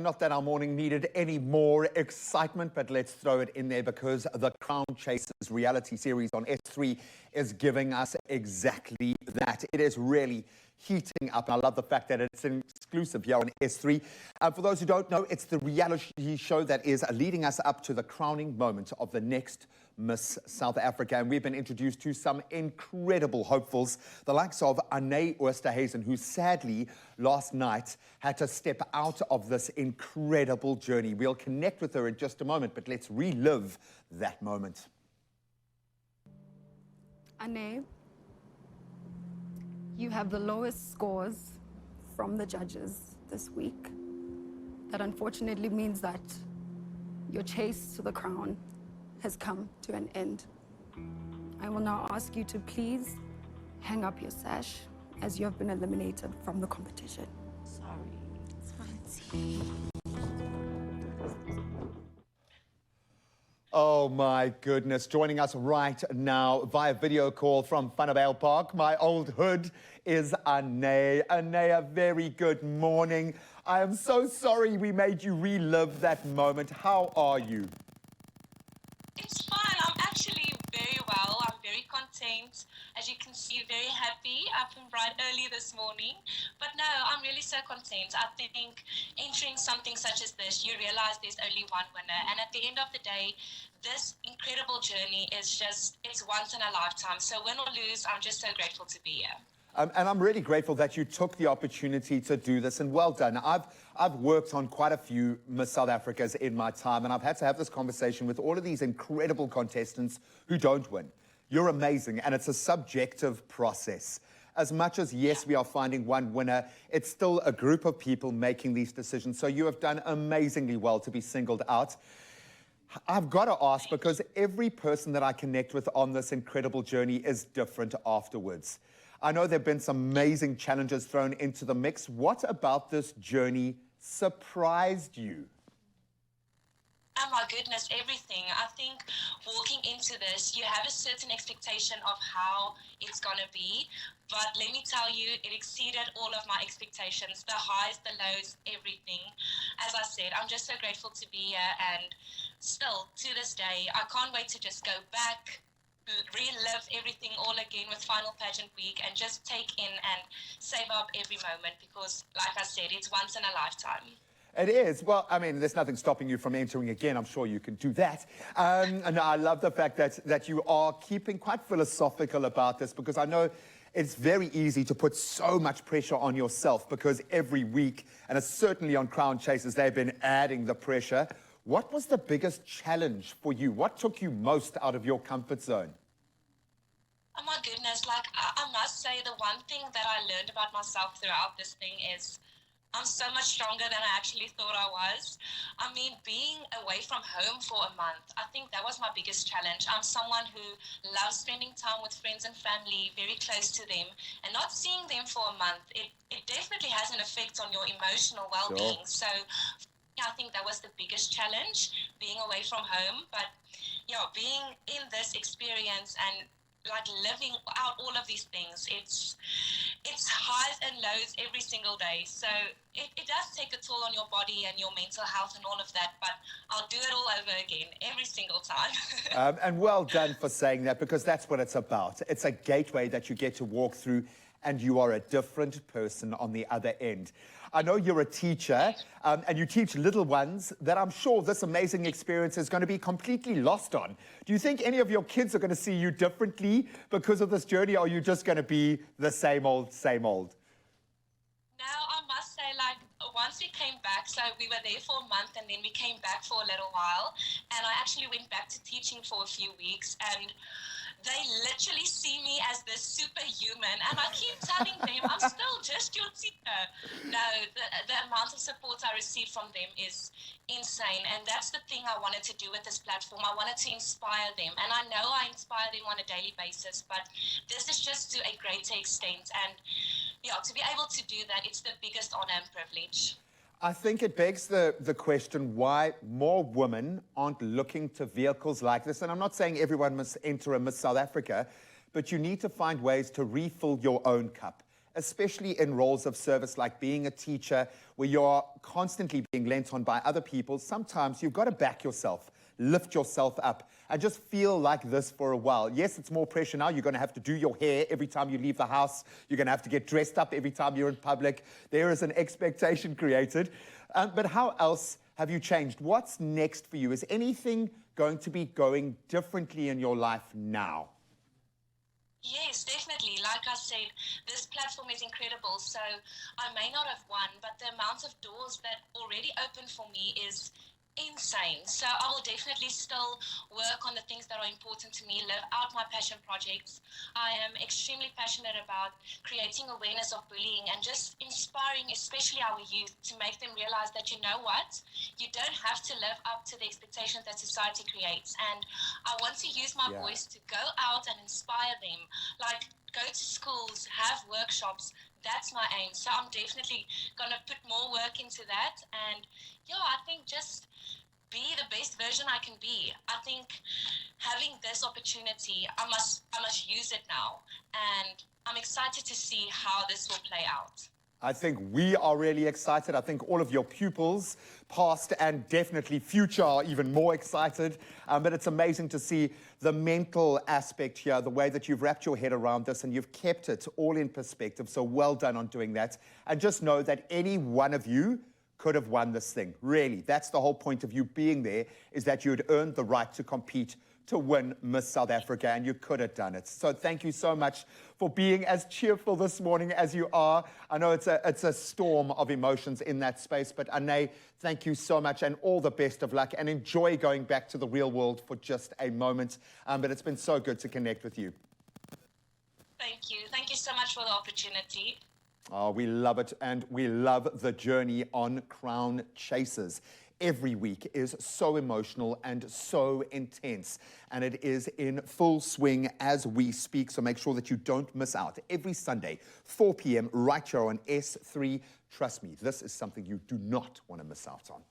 not that our morning needed any more excitement, but let's throw it in there because the Crown Chasers reality series on S3 is giving us exactly that. It is really heating up, and I love the fact that it's an exclusive here on S3. For those who don't know, it's the reality show that is leading us up to the crowning moment of the next Miss South Africa, and we've been introduced to some incredible hopefuls, the likes of Oosthuysen, who sadly last night had to step out of this incredible journey. We'll connect with her in just a moment, but let's relive that moment. Ane, you have the lowest scores from the judges this week. That unfortunately means that your chase to the crown has come to an end. I will now ask you to please hang up your sash as you have been eliminated from the competition. Sorry, it's fine. Oh my goodness, joining us right now via video call from Finalist Park, my old hood, is Ane. Ane, a very good morning. I am so sorry we made you relive that moment. How are you? It's fine. I'm actually very well. I'm very content. As you can see, very happy. Up and bright early this morning. But no, I'm really so content. I think entering something such as this, you realize there's only one winner. And at the end of the day, this incredible journey is just, it's once in a lifetime. So win or lose, I'm just so grateful to be here. And I'm really grateful that you took the opportunity to do this, and well done. I've worked on quite a few Miss South Africas in my time, and I've had to have this conversation with all of these incredible contestants who don't win. You're amazing, and it's a subjective process. As much as, yes, we are finding one winner, it's still a group of people making these decisions, so you have done amazingly well to be singled out. I've got to ask, because every person that I connect with on this incredible journey is different afterwards. I know there have been some amazing challenges thrown into the mix. What about this journey surprised you? Oh my goodness, everything. I think walking into this, you have a certain expectation of how it's going to be. But let me tell you, it exceeded all of my expectations, the highs, the lows, everything. As I said, I'm just so grateful to be here. And still, to this day, I can't wait to just go back, relive everything all again with Final Pageant Week and just take in and save up every moment because, like I said, it's once in a lifetime. It is. Well, I mean, there's nothing stopping you from entering again. I'm sure you can do that. And I love the fact that you are keeping quite philosophical about this, because I know it's very easy to put so much pressure on yourself, because every week, and it's certainly on Crown Chasers, they've been adding the pressure. What was the biggest challenge for you? What took you most out of your comfort zone? Oh my goodness, like I must say the one thing that I learned about myself throughout this thing is I'm so much stronger than I actually thought I was. I mean, being away from home for a month, I think that was my biggest challenge. I'm someone who loves spending time with friends and family, very close to them, and not seeing them for a month, it definitely has an effect on your emotional well-being. Sure. So I think that was the biggest challenge, being away from home. But yeah, being in this experience and like living out all of these things, it's highs and lows every single day. So it does take a toll on your body and your mental health and all of that, but I'll do it all over again every single time. And well done for saying that, because that's what it's about. It's a gateway that you get to walk through, and you are a different person on the other end. I know you're a teacher, and you teach little ones that I'm sure this amazing experience is going to be completely lost on. Do you think any of your kids are going to see you differently because of this journey, or are you just going to be the same old, same old? Now, I must say, like, once we came back, so we were there for a month and then we came back for a little while, and I actually went back to teaching for a few weeks, and they literally see me as this superhuman, and I keep telling them I'm still just your teacher. No, the amount of support I receive from them is insane, and that's the thing I wanted to do with this platform. I wanted to inspire them, and I know I inspire them on a daily basis, but this is just to a greater extent, and yeah, to be able to do that, it's the biggest honor and privilege. I think it begs the question why more women aren't looking to vehicles like this. And I'm not saying everyone must enter a Miss South Africa, but you need to find ways to refill your own cup. especially in roles of service like being a teacher, where you're constantly being lent on by other people. Sometimes you've got to back yourself, lift yourself up, and just feel like this for a while. Yes, it's more pressure now. You're going to have to do your hair every time you leave the house. You're going to have to get dressed up every time you're in public. There is an expectation created. But how else have you changed? What's next for you? Is anything going to be going differently in your life now? Yes, definitely. Like I said, this platform is incredible. So I may not have won, but the amount of doors that already open for me is insane. So I will definitely still work on the things that are important to me, live out my passion projects. I am extremely passionate about creating awareness of bullying and just inspiring, especially our youth, to make them realize that, you know what, you don't have to live up to the expectations that society creates. And I want to use my voice to go out and inspire them, like go to schools, have workshops. That's my aim. So I'm definitely going to put more work into that. And yeah, I think just be the best version I can be. I think having this opportunity, I must use it now. And I'm excited to see how this will play out. I think we are really excited. I think all of your pupils, past and definitely future, are even more excited. But it's amazing to see the mental aspect here, the way that you've wrapped your head around this and you've kept it all in perspective. So well done on doing that. And just know that any one of you could have won this thing. Really, that's the whole point of you being there, is that you had earned the right to compete to win Miss South Africa, and you could have done it. So thank you so much for being as cheerful this morning as you are. I know it's a storm of emotions in that space, but Ane, thank you so much and all the best of luck, and enjoy going back to the real world for just a moment. But it's been so good to connect with you. Thank you. Thank you so much for the opportunity. Oh, we love it, and we love the journey on Crown Chasers. Every week is so emotional and so intense, and it is in full swing as we speak, so make sure that you don't miss out. Every Sunday, 4 p.m, right here on S3. Trust me, this is something you do not want to miss out on.